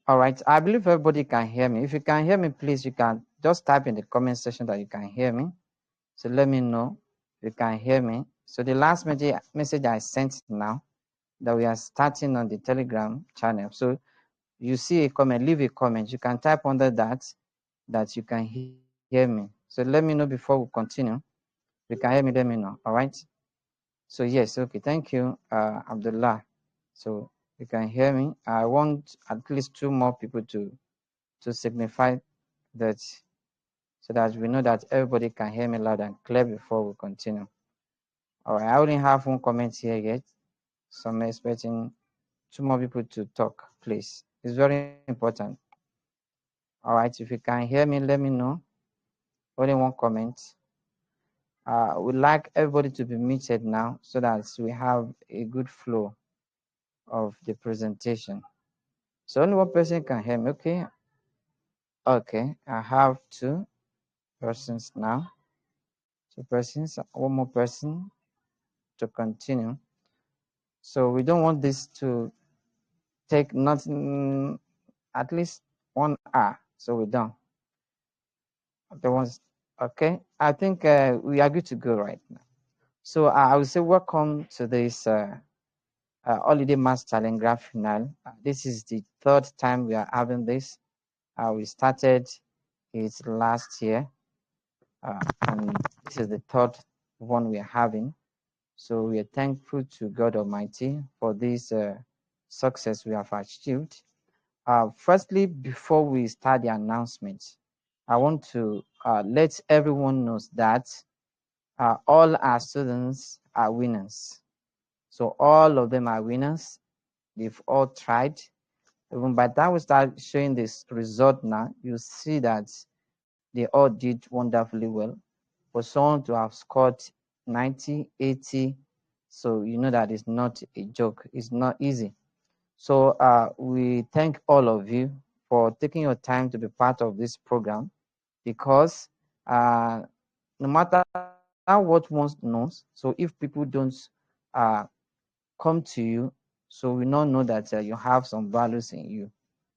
All right. I believe everybody can hear me. If you can hear me, please, you can just type in the comment section that you can hear me. So let me know if you can hear me. So the last message I sent now that we are starting on the Telegram channel. So you see a comment, leave a comment. You can type under that you can hear me. So let me know before we continue. If you can hear me, let me know. All right. So yes, okay. Thank you, Abdullah. So you can hear me. I want at least 2 more people to signify that, so that we know that everybody can hear me loud and clear before we continue. All right. I only have 1 comment here yet. So I'm expecting 2 more people to talk, please. It's very important. All right. If you can hear me, let me know. Only 1 comment. We'd like everybody to be muted now so that we have a good flow of the presentation. So only 1 person can hear me. Okay. Okay. I have 2 persons now. 2 persons. 1 more person to continue. So we don't want this to take nothing, at least 1 hour. So we're done. The ones. Okay. I think we are good to go right now. So I will say welcome to this holiday mass challenge grand finale. This is the 3rd time we are having this. We started it last year, and this is the 3rd one we are having. So we are thankful to God Almighty for this success we have achieved. Firstly, before we start the announcement, I want to let everyone know that all our students are winners. So all of them are winners. They've all tried. Even by the time we start showing this result now, you see that they all did wonderfully well. For someone to have scored 90, 80, so you know that it's not a joke. It's not easy. So we thank all of you for taking your time to be part of this program, because no matter what one knows, so if people don't uh, come to you, so we not know that you have some values in you.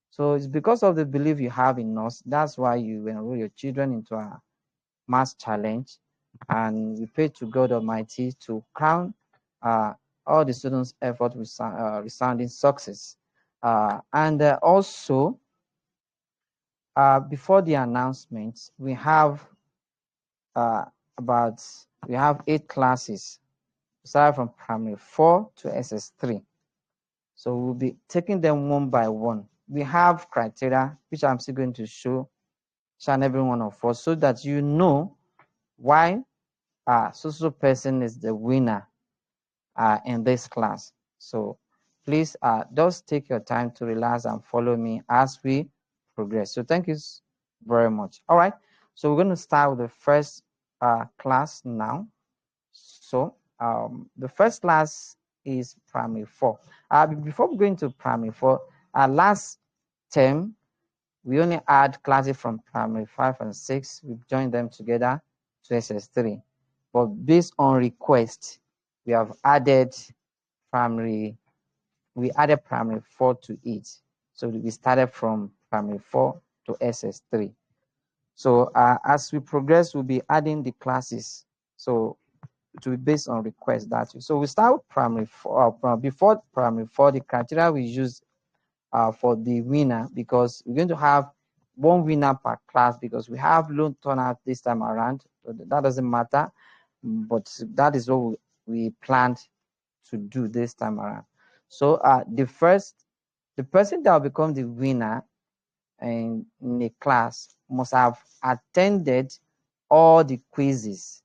So it's because of the belief you have in us. That's why you enroll your children into a mass challenge, and we pray to God Almighty to crown all the students' effort with resounding success. And also, before the announcement, we have uh, about we have 8 classes, starting from primary 4 to SS3. So we'll be taking them one by one. We have criteria which I'm still going to show each and every one of us, so that you know why so person is the winner in this class. So please just take your time to relax and follow me as we progress. So thank you very much. All right. So we're going to start with the first class now. So the first class is primary 4. Before we go into primary 4, last term we only had classes from primary 5 and 6. We joined them together to SS3. But based on request, we have added primary, primary 4 to 8. So we started from primary 4 to SS3. So as we progress, we'll be adding the classes. So it will be based on request that way. So we start with primary 4. Before primary 4, the criteria we use for the winner, because we're going to have 1 winner per class, because we have low turnout this time around. So that doesn't matter, but that is what we planned to do this time around. So the person that will become the winner in a class must have attended all the quizzes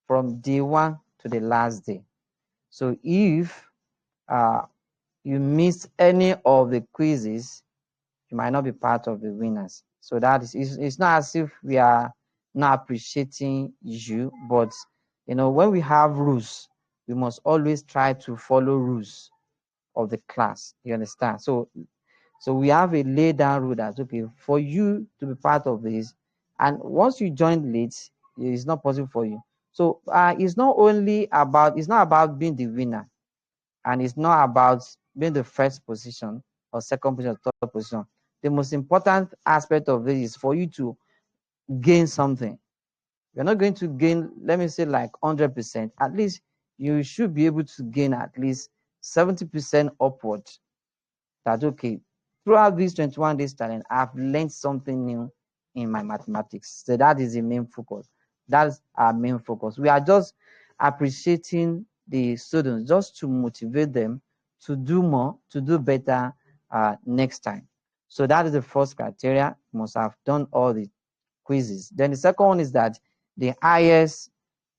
from day 1 to the last day. So if you miss any of the quizzes, you might not be part of the winners. So that is, it's not as if we are not appreciating you, but you know, when we have rules, we must always try to follow rules of the class. You understand? So we have a laid down rule that, okay, for you to be part of this, and once you join late, it's not possible for you. So it's not about being the winner, and it's not about being the first position or second position or third position. the most important aspect of this is for you to gain something. You're not going to gain, let me say, like 100%. At least you should be able to gain at least 70% upward. That's okay. Throughout these 21 days challenge, I've learned something new in my mathematics. So that is the main focus. That's our main focus. We are just appreciating the students just to motivate them to do more, to do better next time. So that is the first criteria. You must have done all the quizzes. Then the second one is that the highest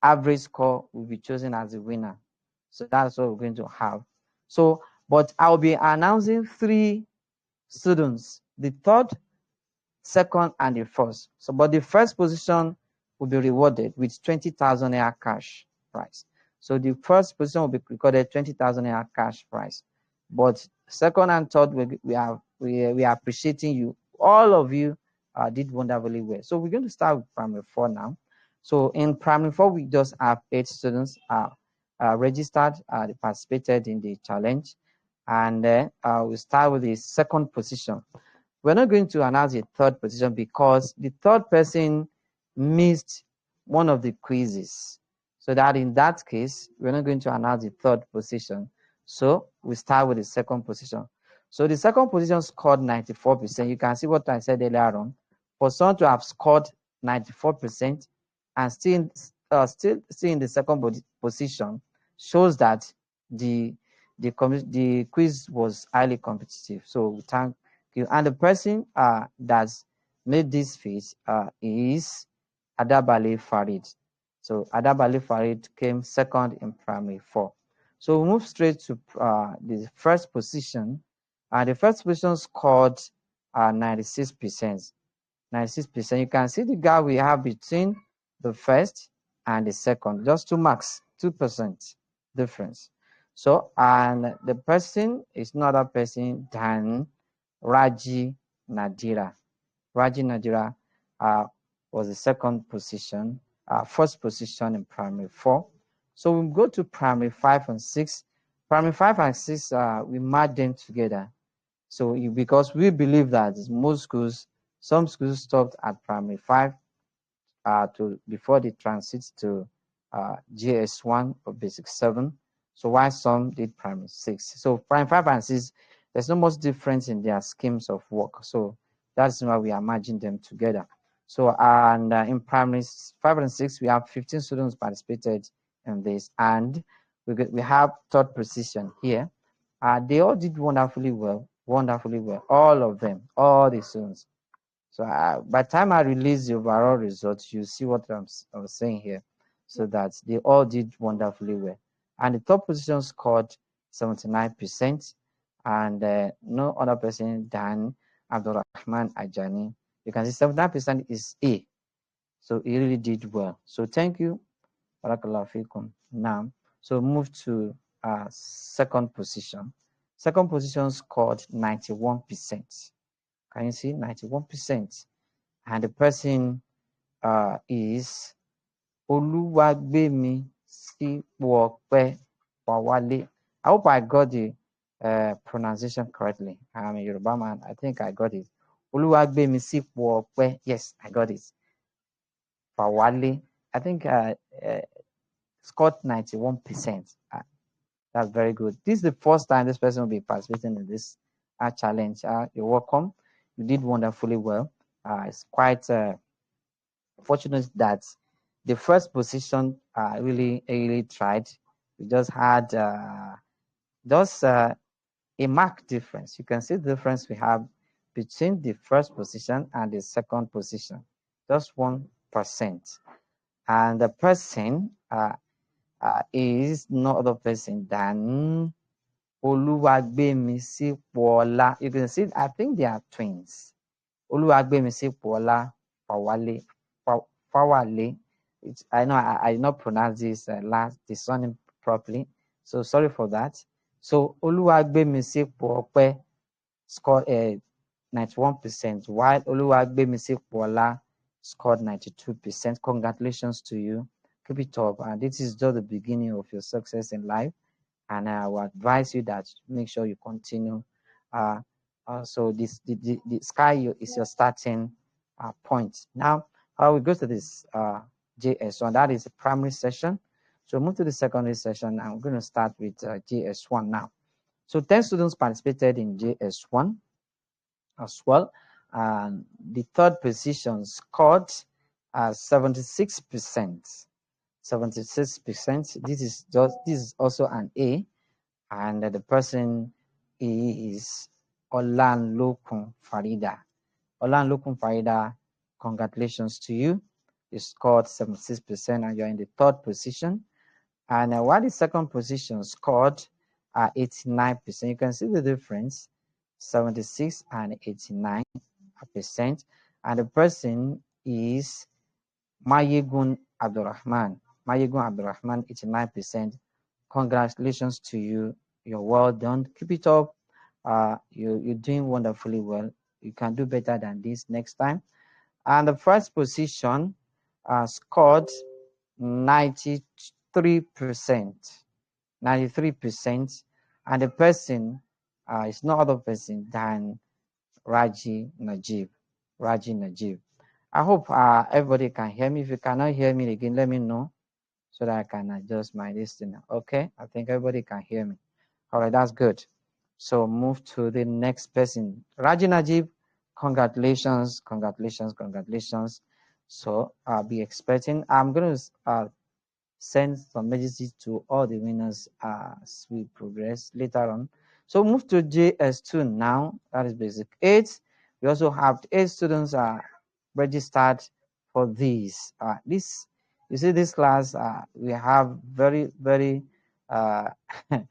average score will be chosen as the winner. So that's what we're going to have. So, but I'll be announcing 3 students, the third, second, and the first. So, but the first position will be rewarded with 20,000 naira cash prize. So the first position will be recorded 20,000 naira cash prize. But second and third, we are appreciating you. All of you did wonderfully well. So we're going to start with primary 4 now. So in primary 4, we just have 8 students registered, they participated in the challenge. And we start with the second position. We're not going to announce the third position because the third person missed one of the quizzes. So that in that case, we're not going to announce the third position. So we start with the second position. So the second position scored 94%. You can see what I said earlier on. For someone to have scored 94% and still in the second position shows that the quiz was highly competitive. So we thank you. And the person that's made this feat is Adabale Farid. So Adabale Farid came second in primary 4. So we move straight to the first position. The first position scored 96%. 96%. You can see the gap we have between the first and the second, just 2 marks, 2% difference. So, and the person is not a person than Raji Nadira. Raji Nadira was the second position, first position in primary 4. So we go to primary 5 and 6. Primary 5 and 6, we merge them together. So because we believe that most schools, some schools stopped at primary 5 before they transit to GS1 or basic 7. So while some did primary 6. So primary 5 and 6, there's not much difference in their schemes of work. So that's why we are merging them together. So and in primary 5 and 6, we have 15 students participated in this, and we have third position here. They all did wonderfully well, all of them, all the students. So by the time I release the overall results, you see what I'm saying here. So that they all did wonderfully well. And the top position scored 79%, and no other person than Abdurrahman Ajani. You can see 79% is A. So he really did well. So thank you. Barakallahu fikum. Now, so move to second position. Second position scored 91%. Can you see 91%? And the person is Oluwagbemi Sipope Pawale. I hope I got the pronunciation correctly. I'm a Yoruba man. I think I got it. Oluwagbemi Sipope. Yes, I got it. Pawale. I think scored 91%. That's very good. This is the first time this person will be participating in this challenge. You're welcome. You did wonderfully well. It's quite fortunate that the first position really tried. We just had a mark difference. You can see the difference we have between the first position and the second position, just 1%. And the person is no other person than Oluwagbemi Sipola. You can see, I think they are twins. Oluwagbemi Sipola Pawale. I know I did not pronounce this this surname properly, so sorry for that. So Oluwagbemi Sipope scored 91%, while Oluwagbemi Sipola scored 92%. Congratulations to you. Keep it up. And this is just the beginning of your success in life. And I will advise you that make sure you continue So the sky is your starting point. Now we go to this JS1. That is the primary session. So move to the secondary session. I'm going to start with JS1 now. So 10 students participated in JS1 as well. And the third position scored 76%. 76%. This is also an A, and the person is Olanlokun Farida. Olanlokun Farida, congratulations to you. You scored 76% and you're in the third position. And while the second position scored 89%, you can see the difference, 76 and 89%. And the person is Mayegun Abdurrahman. Mayegun Abdurrahman, 89%. Congratulations to you. You're well done. Keep it up. You're doing wonderfully well. You can do better than this next time. And the first position scored 93%. 93%. And the person is no other person than Raji Najib. Raji Najib. I hope everybody can hear me. If you cannot hear me again, let me know so that I can adjust my listening. Okay, I think everybody can hear me. All right, that's good. So move to the next person. Raji Najib, congratulations, congratulations, congratulations. So I'll be expecting. I'm going to send some messages to all the winners as we progress later on. So move to JS2 now. That is basic 8. We also have 8 students registered for this. This, you see, this class we have very it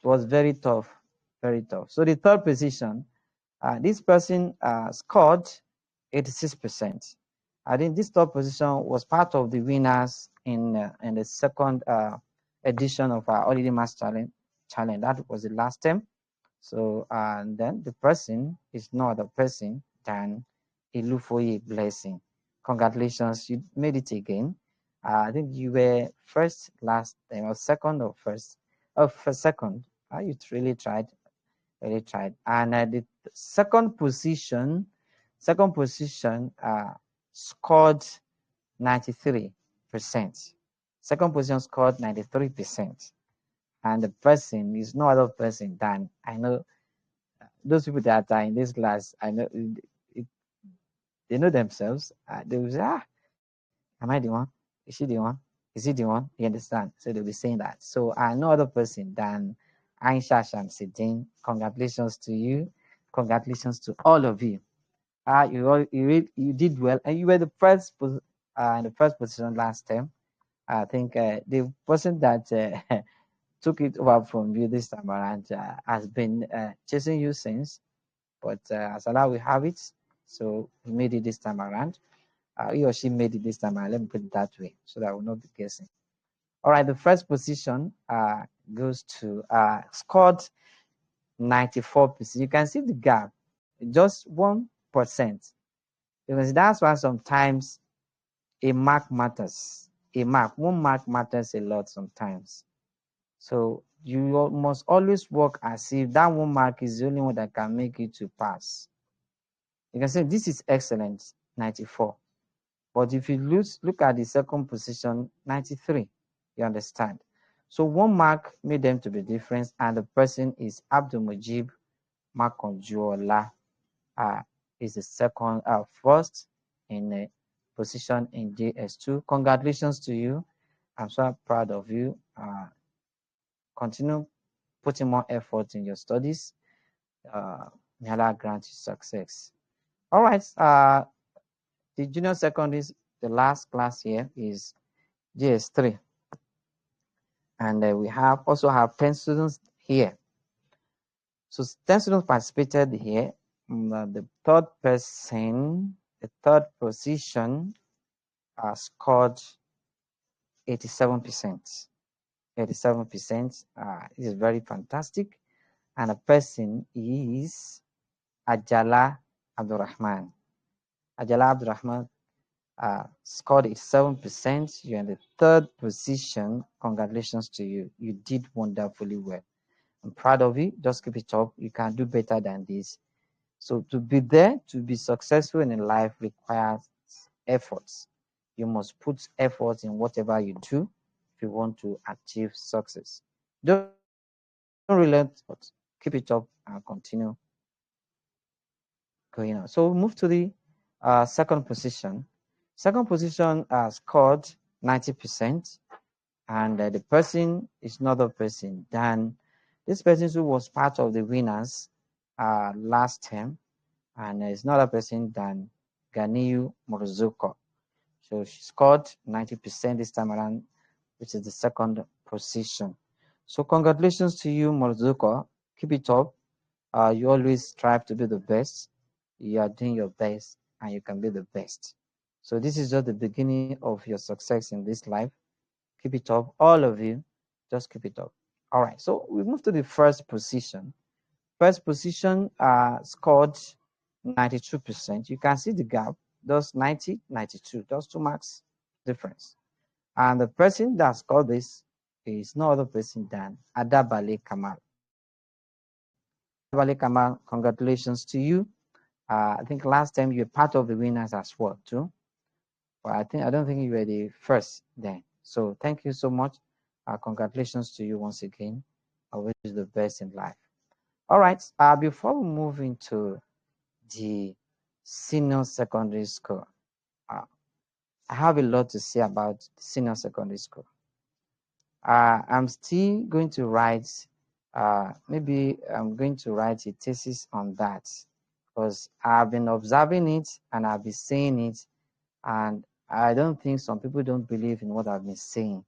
was very tough, very tough. So the third position, this person scored 86%. I think this third position was part of the winners in the second edition of our Holiday Mass Challenge. That was the last term. So and then the person is no other person than Ilufoye Blessing. Congratulations, you made it again. I think you were first last time, or second, or first. Oh, for second. You really tried. Really tried. And the second position scored 93%. Second position scored 93%. And the person is no other person than, I know those people that are in this class, I know they know themselves. They will say, am I the one? Is she the one? Is he the one? You understand? So they'll be saying that. So no other person than Aisha Shamsidin. Congratulations to you. Congratulations to all of you. You did well, and you were the first in the first position last time. I think the person that took it over from you this time around has been chasing you since, but as Allah will have it, so he made it this time around. He or she made it this time around. Let me put it that way, so that I will not be guessing. All right, the first position goes to scored 94%. You can see the gap, just 1%. Because that's why sometimes a mark matters. One mark matters a lot sometimes. So you must always work as if that one mark is the only one that can make you to pass. You can say this is excellent, 94. But if you look at the second position, 93, you understand. So one mark made them to be different, and the person is Abdul Mujib Makonjuola. Is the second, first in a position in JS2. Congratulations to you. I'm so proud of you. Continue putting more effort in your studies. May Allah grant you success. All right. The junior secondaries, the last class here is JS3. And we also have 10 students here. So 10 students participated here. The third position scored 87%. 87%. This is very fantastic. And the person is Ajala Abdurrahman. Ajala Abdurrahman scored 87%. You're in the third position. Congratulations to you. You did wonderfully well. I'm proud of you. Just keep it up. You can do better than this. So to be there, to be successful in life requires efforts. You must put effort in whatever you do if you want to achieve success. Don't relent, but keep it up and continue going on. So we move to the second position. Second position scored 90%, and the person is not a person than this person who was part of the winners last term, and is not a person than Ganiyu Morozoko. So she scored 90% this time around, which is the second position. So congratulations to you, Morozoko. Keep it up. You always strive to be the best. You are doing your best, and you can be the best. So this is just the beginning of your success in this life. Keep it up, all of you. Just keep it up. All right. So we move to the first position. First position scored 92%. You can see the gap. Those 90, 92. Those 2 marks difference. And the person that scored this is no other person than Adabale Kamal. Adabale Kamal, congratulations to you. I think last time you were part of the winners as well too. But I don't think you were the first then. So thank you so much. Congratulations to you once again. I wish you the best in life. All right. Before we move into the senior secondary school, I have a lot to say about senior secondary school. I'm still going to write, maybe I'm going to write a thesis on that because I've been observing it and I've been saying it, and I don't think some people don't believe in what I've been saying.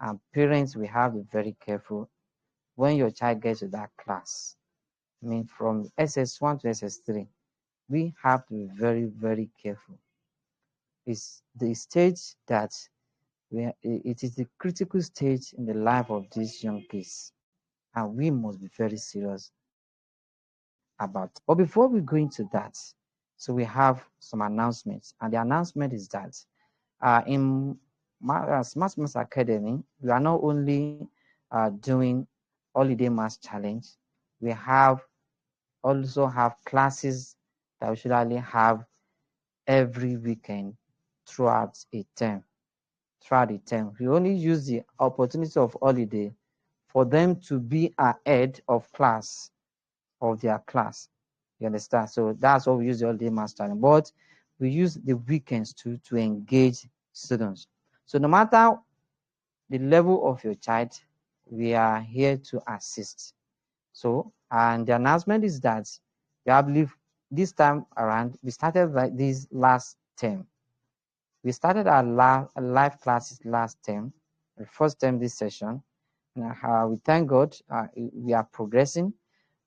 And parents, we have to be very careful when your child gets to that class. I mean, from SS1 to SS3, we have to be very, very careful. It's the stage that it is the critical stage in the life of these young kids, and we must be very serious about it. But before we go into that, so we have some announcements, and the announcement is that in Smart Maths Academy, we are not only doing holiday maths challenge, we have also have classes that we should only have every weekend throughout a term. Throughout the term, we only use the opportunity of holiday for them to be ahead of class, of their class. You understand? So that's what we use the holiday maths challenge. But we use the weekends to engage students. So no matter the level of your child, we are here to assist. So, and the announcement is that I believe this time around, we started like this last term. We started our live classes last term, the first term this session. And we thank God, we are progressing.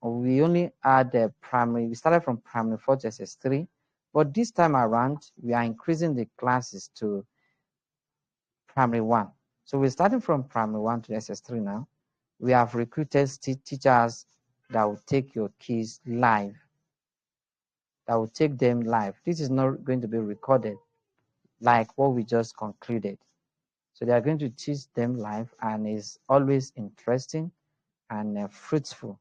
We only had the primary, we started from primary 4 to SS3, but this time around, we are increasing the classes to primary 1. So we're starting from primary 1 to SS3 now. We have recruited teachers that will take your kids live, that will take them live. This is not going to be recorded like what we just concluded. So they are going to teach them live, and it's always interesting and fruitful.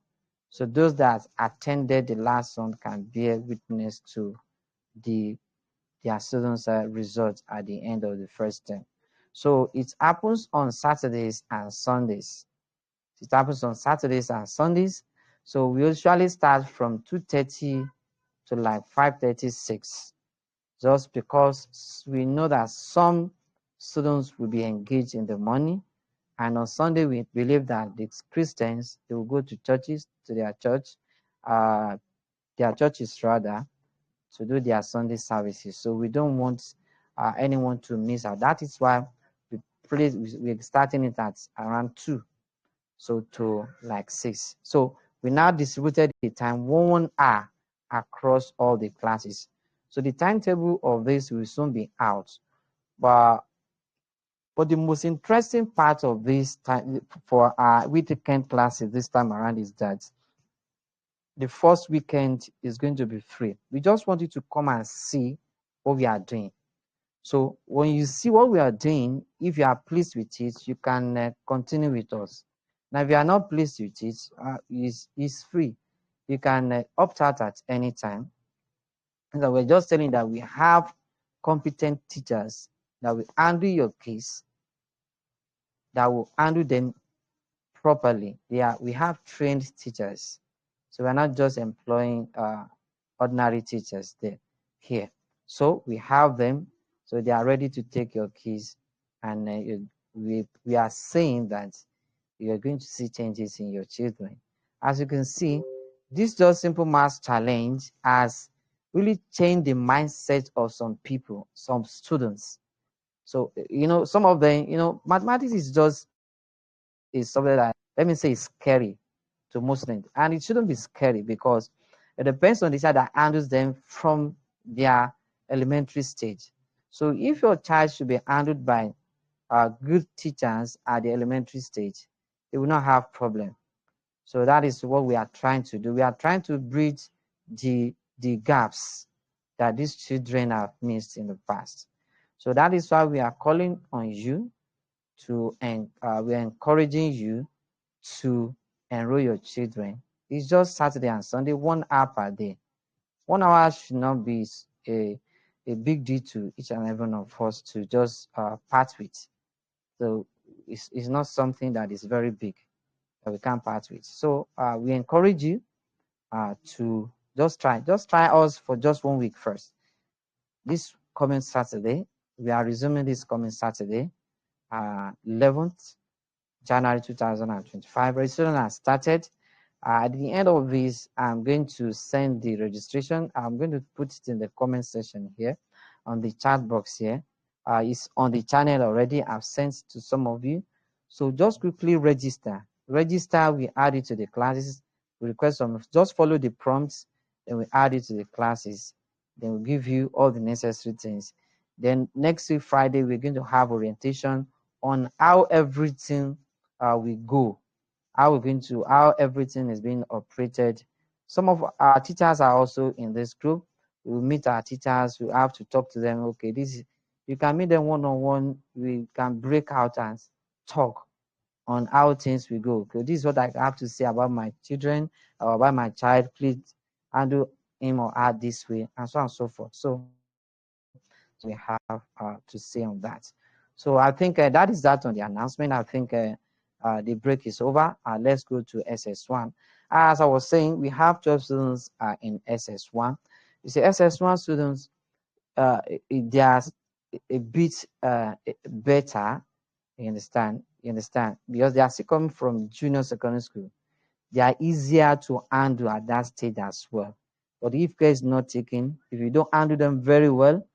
So those that attended the last one can bear witness to their students' results at the end of the first term. So it happens on Saturdays and Sundays. It happens on Saturdays and Sundays. So we usually start from 2:30 to like 5:36, just because we know that some students will be engaged in the morning. And on Sunday, we believe that the Christians, they will go to churches, to their churches rather, to do their Sunday services. So we don't want anyone to miss out. That is why we're starting it at around 2, so to like 6. So we now distributed the time 1 hour across all the classes. So the timetable of this will soon be out. But the most interesting part of this time for our weekend classes this time around is that the first weekend is going to be free. We just want you to come and see what we are doing. So when you see what we are doing, if you are pleased with it, you can continue with us. Now, if you are not pleased with it, it's free. You can opt out at any time. So we're just telling that we have competent teachers that will handle your case, that will handle them properly. We have trained teachers. So we're not just employing ordinary teachers there here. So we have them, so they are ready to take your keys, and we are saying that you are going to see changes in your children. As you can see, this just simple math challenge has really changed the mindset of some people, some students. So some of them, mathematics is something that, let me say, is scary to Muslims, and it shouldn't be scary because it depends on the child that handles them from their elementary stage. So if your child should be handled by good teachers at the elementary stage, they will not have problem. So that is what we are trying to do. We are trying to bridge the gaps that these children have missed in the past. So that is why we are calling on you to, and we're encouraging you to enroll your children. It's just Saturday and Sunday, 1 hour per day. 1 hour should not be a big deal to each and every one of us to just part with. So it's not something that is very big that we can't part with. So we encourage you to just try us for just 1 week first. This coming Saturday, we are resuming this coming Saturday, 11th January 2025. Registration has started. At the end of this, I'm going to send the registration. I'm going to put it in the comment section here on the chat box here. It's on the channel already. I've sent to some of you. So just quickly register. Register, we add it to the classes. We request some, just follow the prompts, then we add it to the classes. Then we'll give you all the necessary things. Then next week, Friday, we're going to have orientation on how everything we go, how everything is being operated. Some of our teachers are also in this group. We will meet our teachers. We have to talk to them. Okay, you can meet them one-on-one. We can break out and talk on how things will go. Okay, this is what I have to say about my children or about my child. Please handle him or her this way, and so on and so forth. So we have to say on that. So I think that is that on the announcement. I think the break is over. Let's go to SS1. As I was saying, we have 12 students in SS1. You see, SS1 students, they are a bit better. You understand? Because they are still coming from junior secondary school. They are easier to handle at that stage as well. But if care is not taken, if you don't handle them very well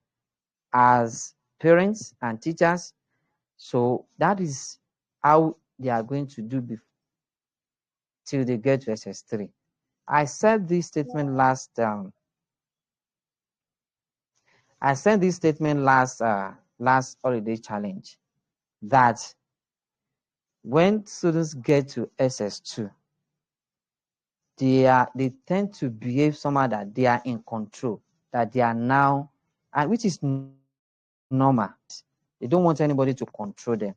as parents and teachers, so that is how they are going to do till they get to SS3. I said this statement last last holiday challenge, that when students get to SS2, they tend to behave somehow that they are in control, that they are now, and which is normal. They don't want anybody to control them.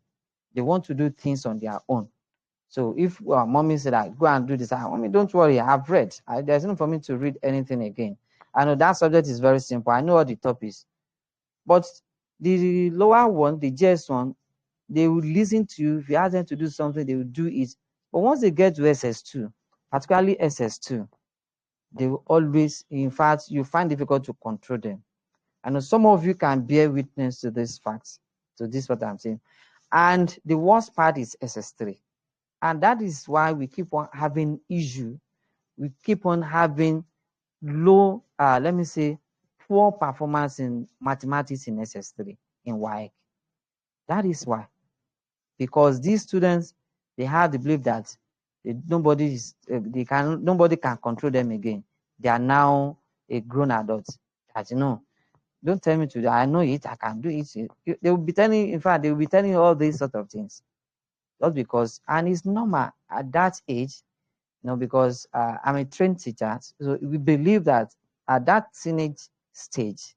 They want to do things on their own. So if mommy said, go and do this, mommy, don't worry, I've read. There's no for me to read anything again. I know that subject is very simple. I know what the topic is. But the lower one, the JS one, they will listen to you. If you ask them to do something, they will do it. But once they get to SS2, particularly SS2, they will always, in fact, you find difficult to control them. I know some of you can bear witness to this fact. So this is what I'm saying. And the worst part is SS3. And that is why we keep on having issue. We keep on having low, let me say, poor performance in mathematics in SS3 in WAEC. That is why. Because these students, they have the belief that nobody can control them again. They are now a grown adult. That don't tell me to do. I know it. I can do it. They will be telling. In fact, they will be telling you all these sort of things, just because. And it's normal at that age, because I'm a trained teacher. So we believe that at that teenage stage,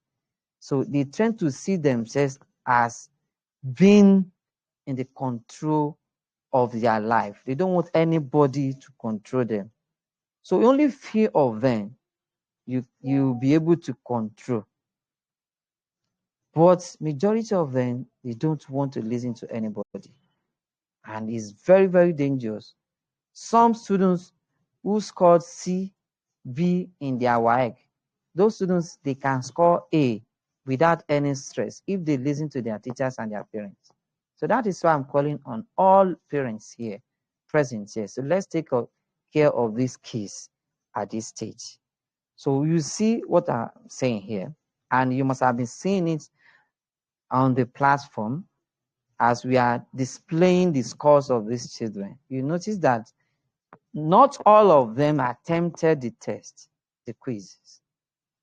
so they tend to see themselves as being in the control of their life. They don't want anybody to control them. So only few of them you'll be able to control. But majority of them, they don't want to listen to anybody. And it's very, very dangerous. Some students who scored C, B in their WAEC, those students, they can score A without any stress if they listen to their teachers and their parents. So that is why I'm calling on all parents here, present here. So let's take care of this case at this stage. So you see what I'm saying here, and you must have been seeing it on the platform as we are displaying the scores of these children. You notice that not all of them attempted the test, the quizzes.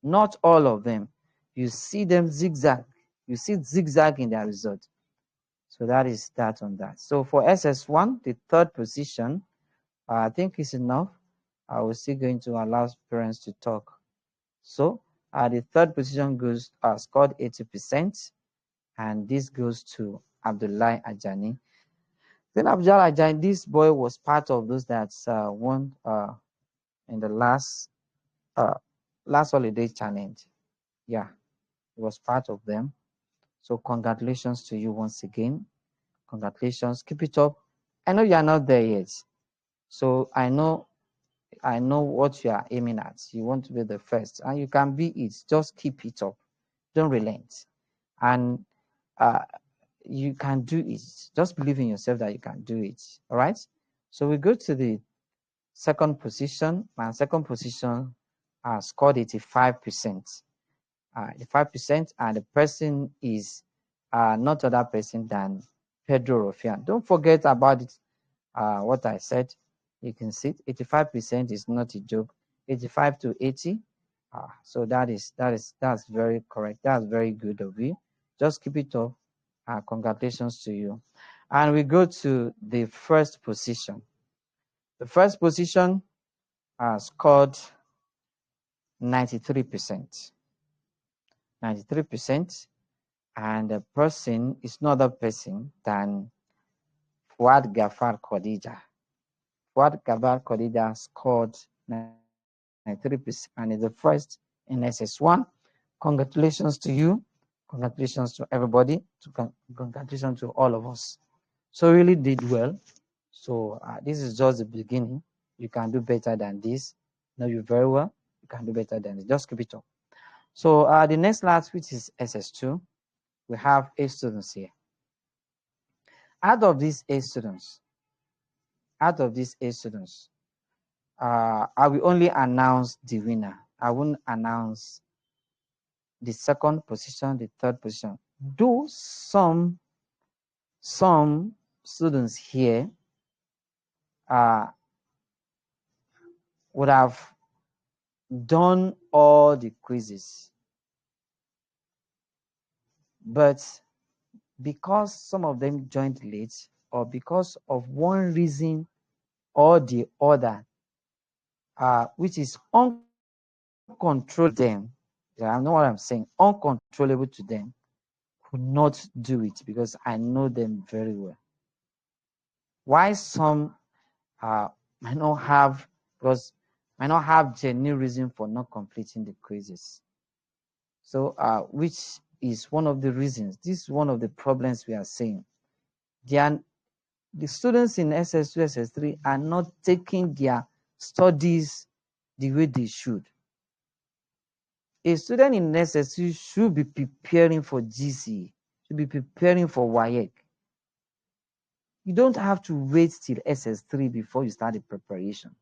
Not all of them. You see them zigzag. You see zigzag in their result. So that is that on that. So for SS1, the third position, I think is enough. I was still going to allow parents to talk. So the third position goes scored 80%, and this goes to Abdullahi Ajani. Then Abdullahi Ajani, this boy was part of those that won in the last holiday challenge. Yeah, it was part of them. So congratulations to you once again. Congratulations. Keep it up. I know you are not there yet. So I know what you are aiming at. You want to be the first, and you can be it. Just keep it up. Don't relent. And you can do it. Just believe in yourself that you can do it. All right. So we go to the second position. My second position scored 85%. 85%, and the person is not other person than Pedro Rofian. Don't forget about it. What I said, you can see 85% is not a joke. 85 to 80. So that's very correct. That's very good of you. Just keep it up. Congratulations to you. And we go to the first position. The first position scored 93%. 93%. And the person is no other person than Fuad Gafar Khadija. Fuad Gafar Khadija scored 93% and is the first in SS1. Congratulations to you. Congratulations to everybody. Congratulations to all of us. So really did well. So this is just the beginning. You can do better than this. Know you very well. You can do better than this. Just keep it up. So the next class, which is SS2, we have 8 students here. Out of these 8 students, I will only announce the winner. I won't announce the second position, the third position. Though some students here would have done all the quizzes, but because some of them joined late, or because of one reason or the other, which is uncontrollable to them, I know what I'm saying, uncontrollable to them, could not do it, because I know them very well. Why some might not have genuine reason for not completing the quizzes. So which is one of the reasons. This is one of the problems we are seeing. The students in SS2, SS3 are not taking their studies the way they should. A student in SS2 should be preparing for GCE, should be preparing for WAEC. You don't have to wait till SS3 before you start the preparation.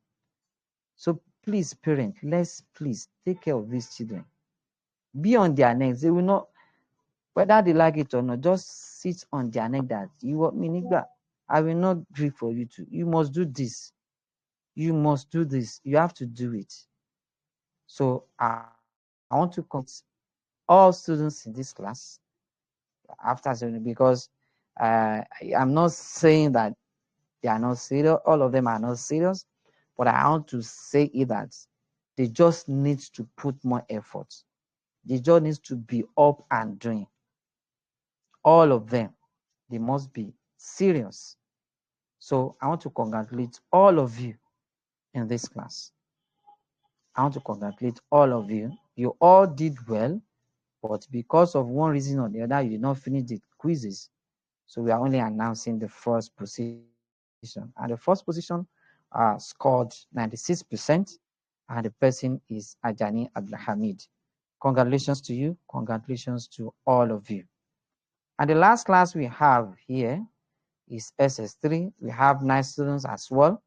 So please, parents, let's please take care of these children. Be on their necks. They will not, whether they like it or not, just sit on their neck that you want me, nigga. I will not agree for you to. You must do this. You must do this. You have to do it. So I want to congratulate all students in this class after because I'm not saying that they are not serious. All of them are not serious. But I want to say is that they just need to put more effort. They just need to be up and doing. All of them, they must be serious. So I want to congratulate all of you in this class. I want to congratulate all of you. You all did well, but because of one reason or the other, you did not finish the quizzes. So we are only announcing the first position. And the first position scored 96%, and the person is Ajani Abdulhamid. Congratulations to you. Congratulations to all of you. And the last class we have here is SS3. We have 9 students as well.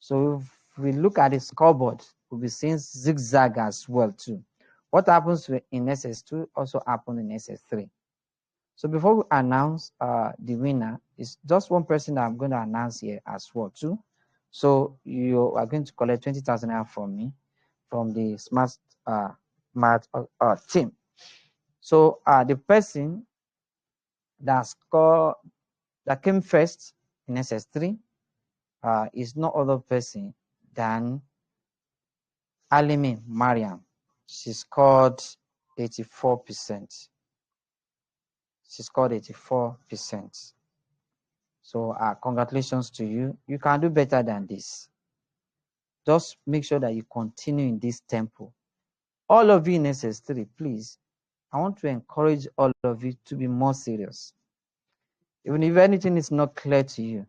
So if we look at the scoreboard, we'll be seeing zigzag as well too. What happens in SS2 also happens in SS3. So before we announce the winner, it's just one person that I'm going to announce here as well too. So you are going to collect 20,000 naira from me, from the Smart Math team. So the person that came first in SS3 is no other person than Alimi Mariam. She scored 84%. She scored 84%. So congratulations to you. You can do better than this. Just make sure that you continue in this tempo. All of you in SS3, please, I want to encourage all of you to be more serious. Even if anything is not clear to you.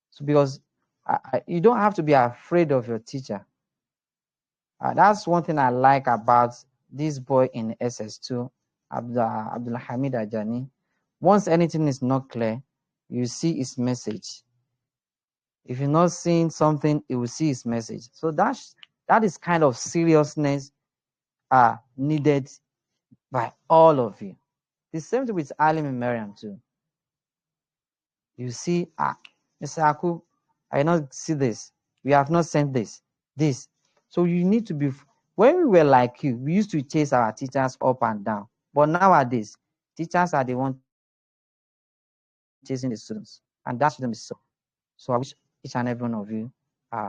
So because you don't have to be afraid of your teacher. That's one thing I like about this boy in SS2, Abdulhamid Ajani. Once anything is not clear, you see his message. If you're not seeing something, you will see his message. So that is kind of seriousness needed by all of you. The same thing with Alim and Miriam too. You see, Mr. Aku, I not see this. We have not sent this. So you need to be. When we were like you, we used to chase our teachers up and down. But nowadays, teachers are the ones chasing the students, and that shouldn't be so. So I wish each and every one of you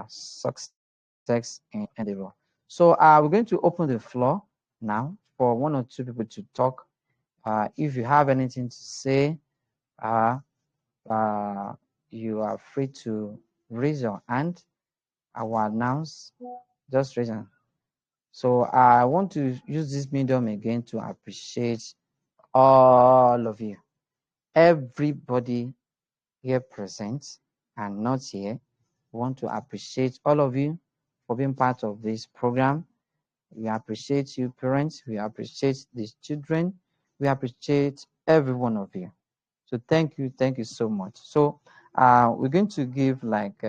success in endeavor. So we're going to open the floor now for one or two people to talk. If you have anything to say, you are free to raise your hand. I will announce. Just raise your hand. So I want to use this medium again to appreciate all of you. Everybody here present and not here. We want to appreciate all of you for being part of this program. We appreciate you, parents. We appreciate these children. We appreciate every one of you. So thank you so much. So we're going to give like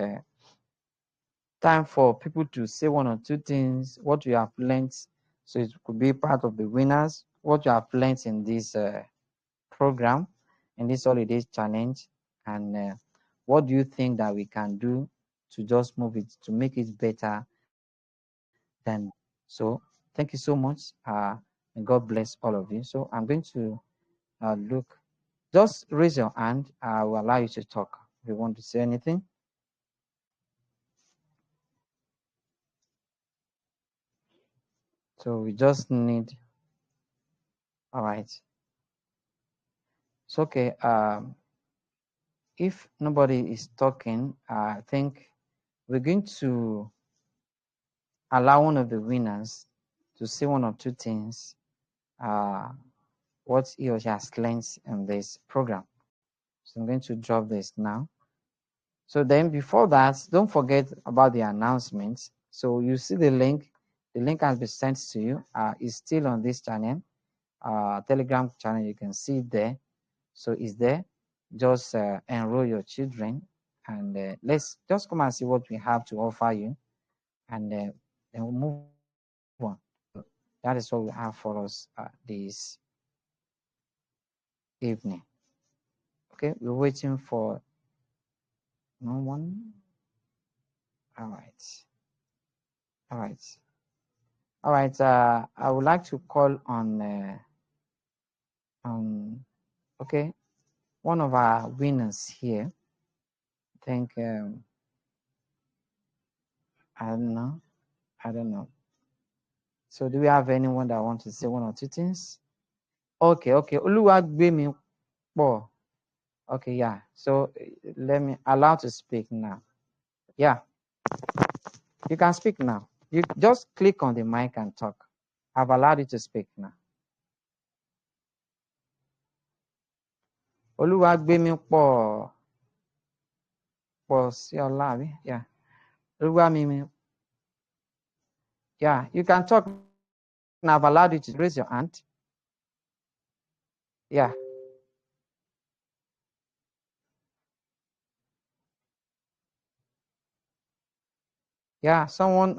time for people to say one or two things, what you have learned. So it could be part of the winners, what you have learned in this program, in this holiday challenge, and what do you think that we can do to just move it, to make it better than. So thank you so much, and God bless all of you. So I'm going to look, just raise your hand. I will allow you to talk if you want to say anything. So we just need, all right. It's okay. If nobody is talking, I think we're going to allow one of the winners to say one or two things, what he or she has learned in this program. So I'm going to drop this now. So then before that, don't forget about the announcements. So you see the link. The link has been sent to you. It's still on this channel, Telegram channel. You can see it there. So it's there. Just enroll your children, and let's just come and see what we have to offer you, and then we'll move on. That is what we have for us this evening. Okay, we're waiting for no one. All right. All right. All right. I would like to call on okay, one of our winners here. I think I don't know. I don't know. So do we have anyone that wants to say one or two things? Okay. Oluwagbemi Po. Okay, yeah. So let me allow to speak now. Yeah, you can speak now. You just click on the mic and talk. I've allowed you to speak now. Oluwagbemi pọ̀ sí ọlá, àbí? Yeah. Oluwamimi. Yeah, you can talk now. I've allowed you to raise your hand. Yeah. Yeah, someone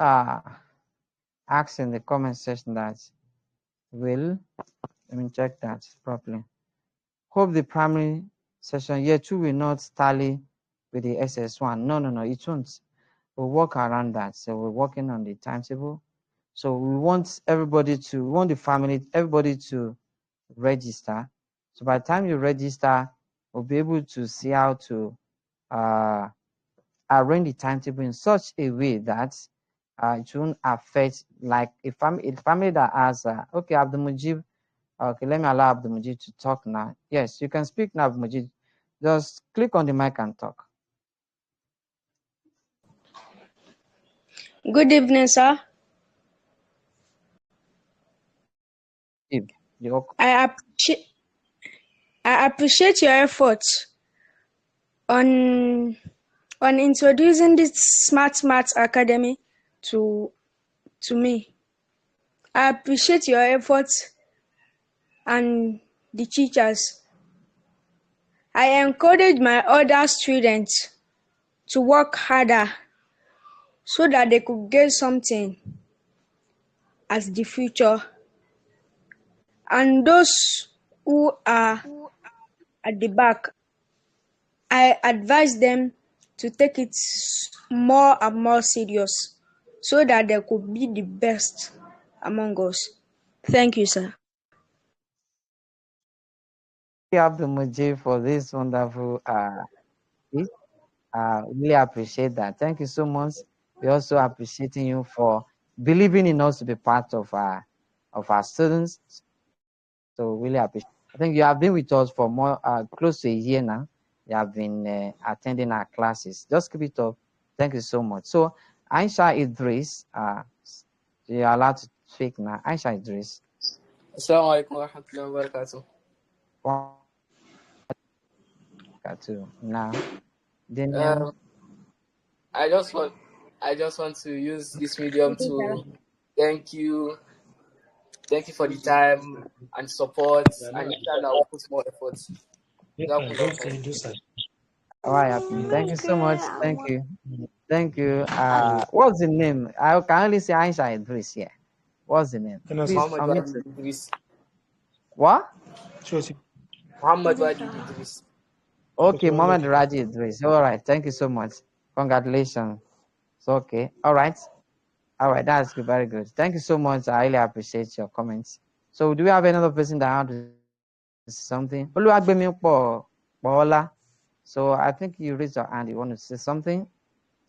asked in the comment section that let me check that properly. Hope the primary session year 2 will not tally with the SS1. No, it won't. We'll work around that. So we're working on the timetable. So we want everybody to, we want the family, everybody to register. So by the time you register, we'll be able to see how to arrange the timetable in such a way that it won't affect, like a family that has, okay, Abdul Mujib, okay, let me allow Abdul Mujib to talk now. Yes, you can speak now, Abdul Mujib. Just click on the mic and talk. Good evening, sir. I appreciate your efforts on introducing this Smart Maths Academy to me. I appreciate your efforts and the teachers. I encourage my other students to work harder so that they could get something as the future. And those who are at the back, I advise them to take it more and more serious so that they could be the best among us. Thank you, sir. Thank you, Abdul Mujib, for this wonderful speech. Really appreciate that. Thank you so much. We're also appreciating you for believing in us to be part of our students. So really appreciate. I think you have been with us for more close to a year now. You have been attending our classes. Just keep it up. Thank you so much. So Aisha Idris, you're allowed to speak now. Aisha Idris. Assalamu alaikum wa rahmatullahi wa barakatuh. Now, Daniel. I just want to use this medium to thank you for the time and support, and inshallah I'll put more effort. All right, thank you so much. Thank you. What's the name? I can only say Aisha Idris here. What's the name? Please, Muhammad Wajid Idris. What? Muhammad Wajid Idris. Okay, Muhammad Raji Idris. All right, thank you so much. Congratulations. So, okay. All right, that's good. Very good. Thank you so much. I really appreciate your comments. So, do we have another person that wants to say something? So, I think you raised your hand. You want to say something?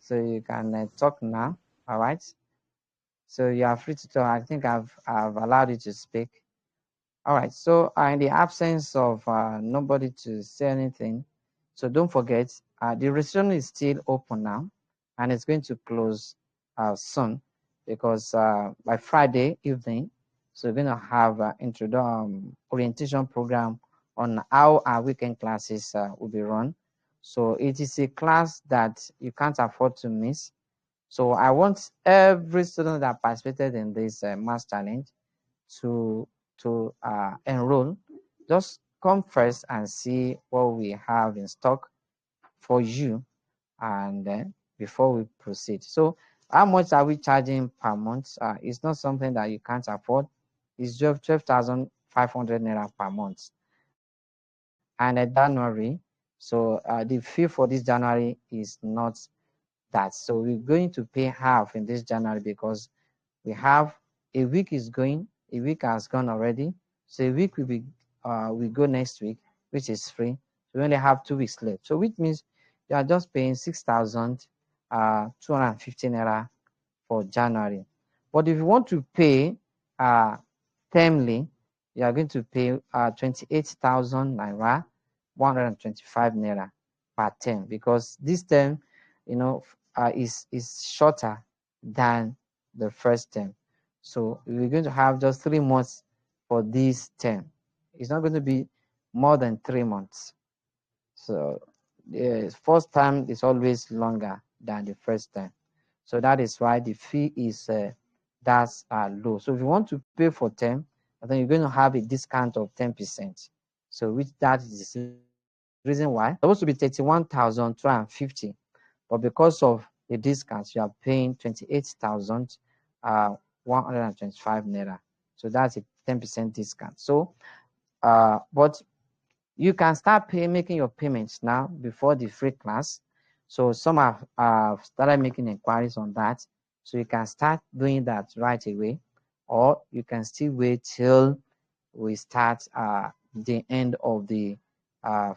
So, you can talk now. All right. So, you are free to talk. I think I've allowed you to speak. All right. So, in the absence of nobody to say anything, so don't forget, the registration is still open now, and it's going to close soon because by Friday evening, so we're going to have orientation program on how our weekend classes will be run. So it is a class that you can't afford to miss. So I want every student that participated in this mass challenge to enroll. Just come first and see what we have in stock for you, and then before we proceed. So how much are we charging per month? It's not something that you can't afford. It's just 12,500 naira per month. And at January, so the fee for this January is not that. So we're going to pay half in this January because we have a week is going, a week has gone already. So a week will be we go next week, which is free. So we only have 2 weeks left. So which means you are just paying 6,250 naira for January. But if you want to pay termly, you are going to pay 28,000 naira. 125 naira per term, because this term, is shorter than the first term. So we're going to have just 3 months for this term. It's not going to be more than 3 months. So the first term is always longer than the first term. So that is why the fee is that's low. So if you want to pay for term, I think you're going to have a discount of 10%. So which that is the reason why it's supposed to be 31,250, but because of the discounts, you are paying 28,125 naira. So that's a 10% discount. So but you can start making your payments now before the free class. So some have started making inquiries on that. So you can start doing that right away, or you can still wait till we start the end of the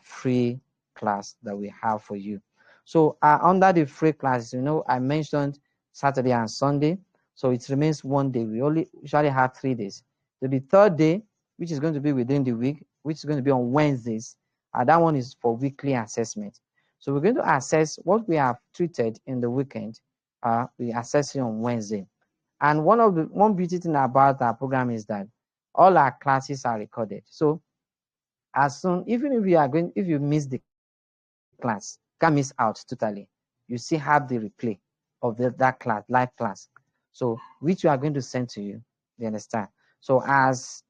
free class that we have for you. So under the free class, I mentioned Saturday and Sunday. So it remains one day. We only usually have 3 days. So the third day, which is going to be within the week, which is going to be on Wednesdays, that one is for weekly assessment. So we're going to assess what we have treated in the weekend. We assess it on Wednesday. And one beauty thing about our program is that all our classes are recorded. So as soon, even if you miss the class, can't miss out totally. You still have the replay of that class, live class. So which we are going to send to you. You understand? So as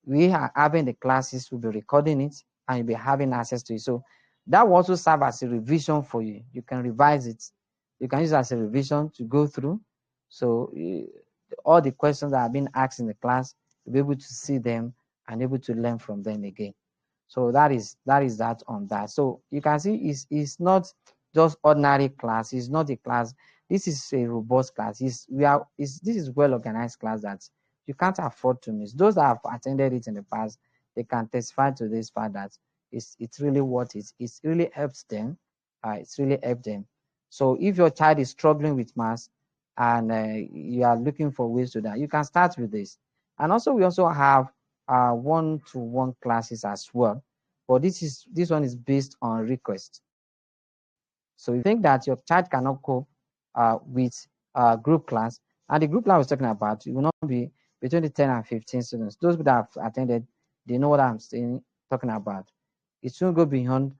we are having the classes, we'll be recording it and you'll be having access to it. So that will also serve as a revision for you. You can revise it. You can use it as a revision to go through. So all the questions that have been asked in the class, you'll be able to see them and able to learn from them again. So that is that on that. So you can see it's not just ordinary class. It's not a class. This is a robust class. This is well organized class that you can't afford to miss. Those that have attended it in the past, they can testify to this fact that it's really what it really helps them. It's really helped them. So if your child is struggling with maths and you are looking for ways to that, you can start with this. And also we also have one-to-one classes as well, but this one is based on request. So you think that your child cannot cope with group class, and the group class I was talking about, it will not be between the 10 and 15 students. Those that have attended, they know what I'm talking about. It shouldn't go beyond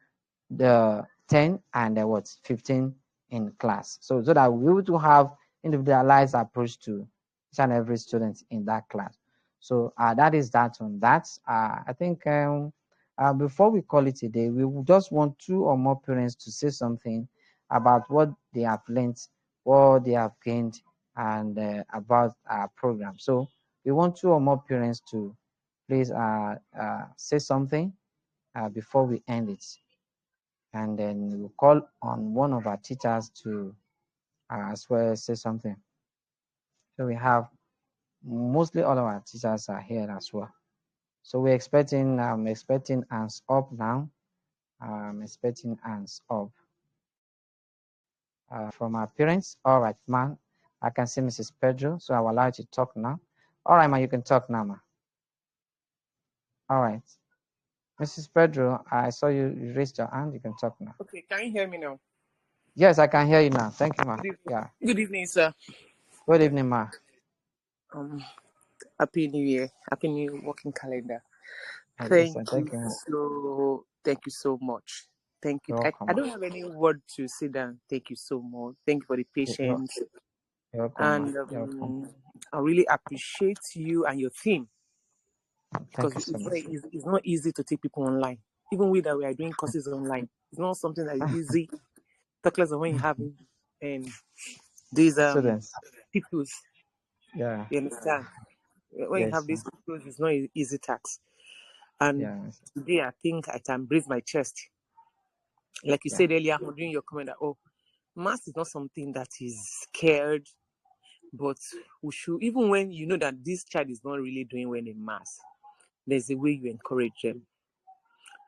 the 10 and the 15 in class. So that we're able to have individualized approach to each and every student in that class. So that is that on that. I think before we call it a day, we just want 2 or more parents to say something about what they have learned, what they have gained, and about our program. So we want 2 or more parents to please say something before we end it. And then we'll call on one of our teachers to as well say something. So we have mostly all of our teachers are here as well. So we're expecting hands up now. I'm expecting hands up from our parents. All right, ma. I can see Mrs. Pedro, so I will allow you to talk now. All right, ma, you can talk now, ma. All right. Mrs. Pedro, I saw you raised your hand. You can talk now. Okay, can you hear me now? Yes, I can hear you now. Thank you, ma. Yeah. Good evening, sir. Good evening, ma. Happy New Year. Happy New working calendar. Thank Thank you so much. Thank you. I don't have any word to sit down. Thank you so much. Thank you for the patience. You're welcome, and I really appreciate you and your team, because it's not easy to take people online. Even we are doing courses online, it's not something that is easy. Talk less of when you have these pupils. Yeah. You understand? When you have these pupils, it's not an easy task. And today I think I can breathe my chest. Like you said earlier during your comment that maths is not something that is scared, but we should, even when you know that this child is not really doing well in maths, there's a way you encourage them.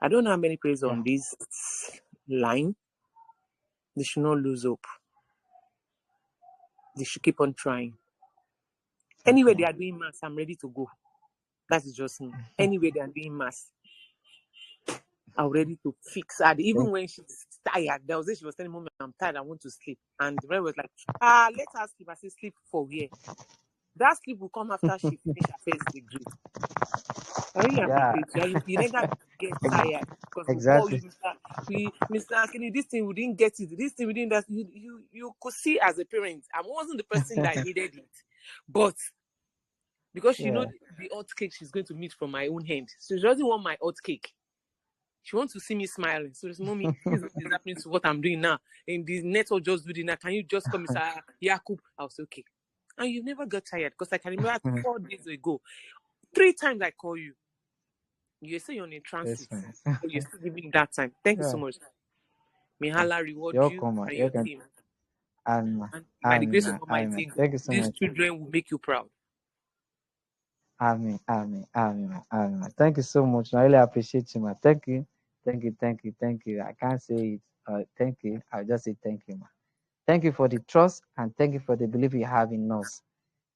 I don't know how many parents on this line. They should not lose hope. They should keep on trying. Anyway they are doing maths, I'm ready to go. That is just me. Anyway they are doing maths, are ready to fix her. Even when she's tired, there was this, she was telling Mommy, I'm tired, I want to sleep. And the man was like, let her sleep. I said, sleep for where? That sleep will come after she finish her first degree. I really appreciate you. You never get tired because we call you Mr. Akini, this thing we didn't get it. This thing we didn't. That you could see as a parent, I wasn't the person that needed it, but because she know the hot cake she's going to meet from my own hand, so she doesn't want my hot cake. She wants to see me smiling. So this Mommy, this is what is happening to what I'm doing now. And the network just doing that. Can you just come, Mr. Yakub? I was okay. And you never got tired because I can remember 4 days ago, 3 times I call you. You say you're on a transit, but you're still giving that time. Thank you so much. May Allah reward you and your team. And by the grace of Almighty God, these children will make you proud. Amen. Thank you so much. I really appreciate you, ma. Thank you. I can't say it. Thank you. I'll just say thank you, ma. Thank you for the trust and thank you for the belief you have in us.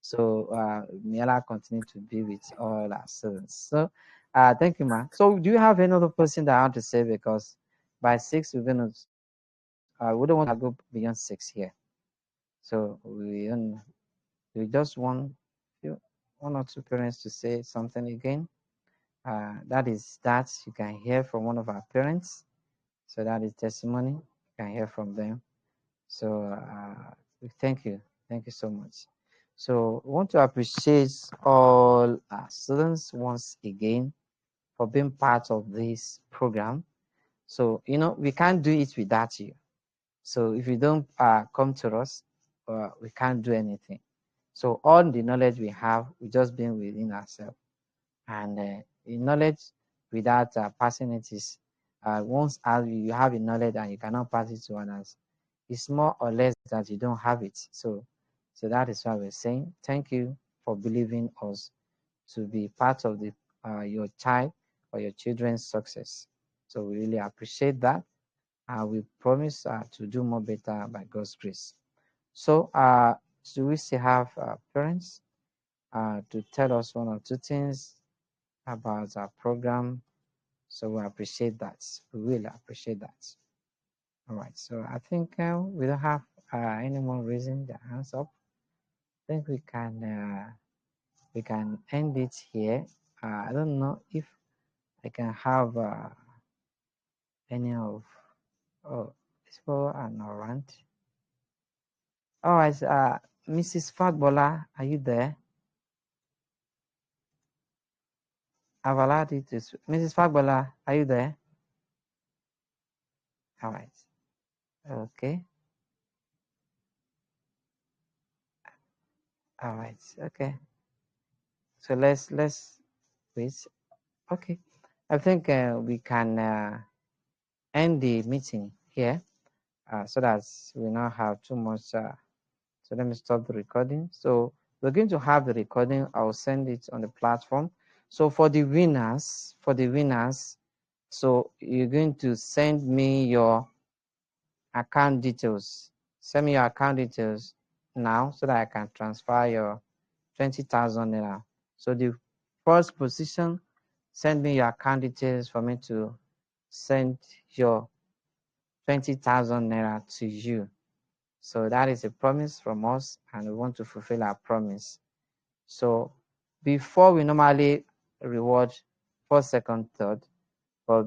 So may Allah continue to be with all our students. So thank you, ma. So do you have another person that I want to say, because by 6 we're gonna we don't want to go beyond 6 here. So we just want one or two parents to say something again. That is that you can hear from one of our parents. So that is testimony. You can hear from them. So thank you so much. So I want to appreciate all our students once again for being part of this program. So we can't do it without you. So if you don't come to us, we can't do anything. So all the knowledge we have, we just been within ourselves. And in knowledge without passing it is, once you have a knowledge and you cannot pass it to others, it's more or less that you don't have it. So that is why we're saying thank you for believing us to be part of the your child or your children's success. So we really appreciate that. We promise to do more better by God's grace. So do we still have parents to tell us one or two things about our program? So we appreciate that. We really appreciate that. All right. So I think we don't have any more raising their hands up. I think we can end it here. I don't know if I can have any of people are not around. All right. Mrs. Fatbola, are you there? I've allowed it to. Mrs. Fatbola, are you there? All right. Okay. All right. Okay. So let's wait. Okay. I think we can end the meeting here so that we not have too much. So let me stop the recording. So we're going to have the recording. I'll send it on the platform. So for the winners, so you're going to send me your account details. Send me your account details now so that I can transfer your 20,000 naira. So the first position, send me your account details for me to send your 20,000 naira to you. So that is a promise from us, and we want to fulfill our promise. So before we normally reward first, second, third, but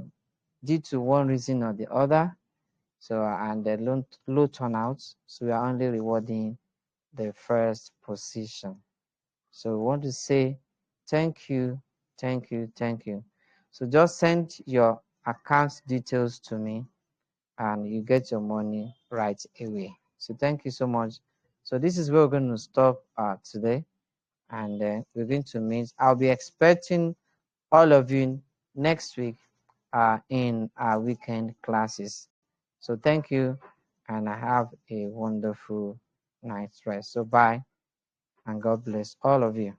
due to one reason or the other, so and the low turnout, so we are only rewarding the first position. So we want to say thank you. So just send your account details to me and you get your money right away. So thank you so much. So this is where we're going to stop today, and we're going to meet. I'll be expecting all of you next week in our weekend classes. So thank you, and I have a wonderful night's rest. So bye, and God bless all of you.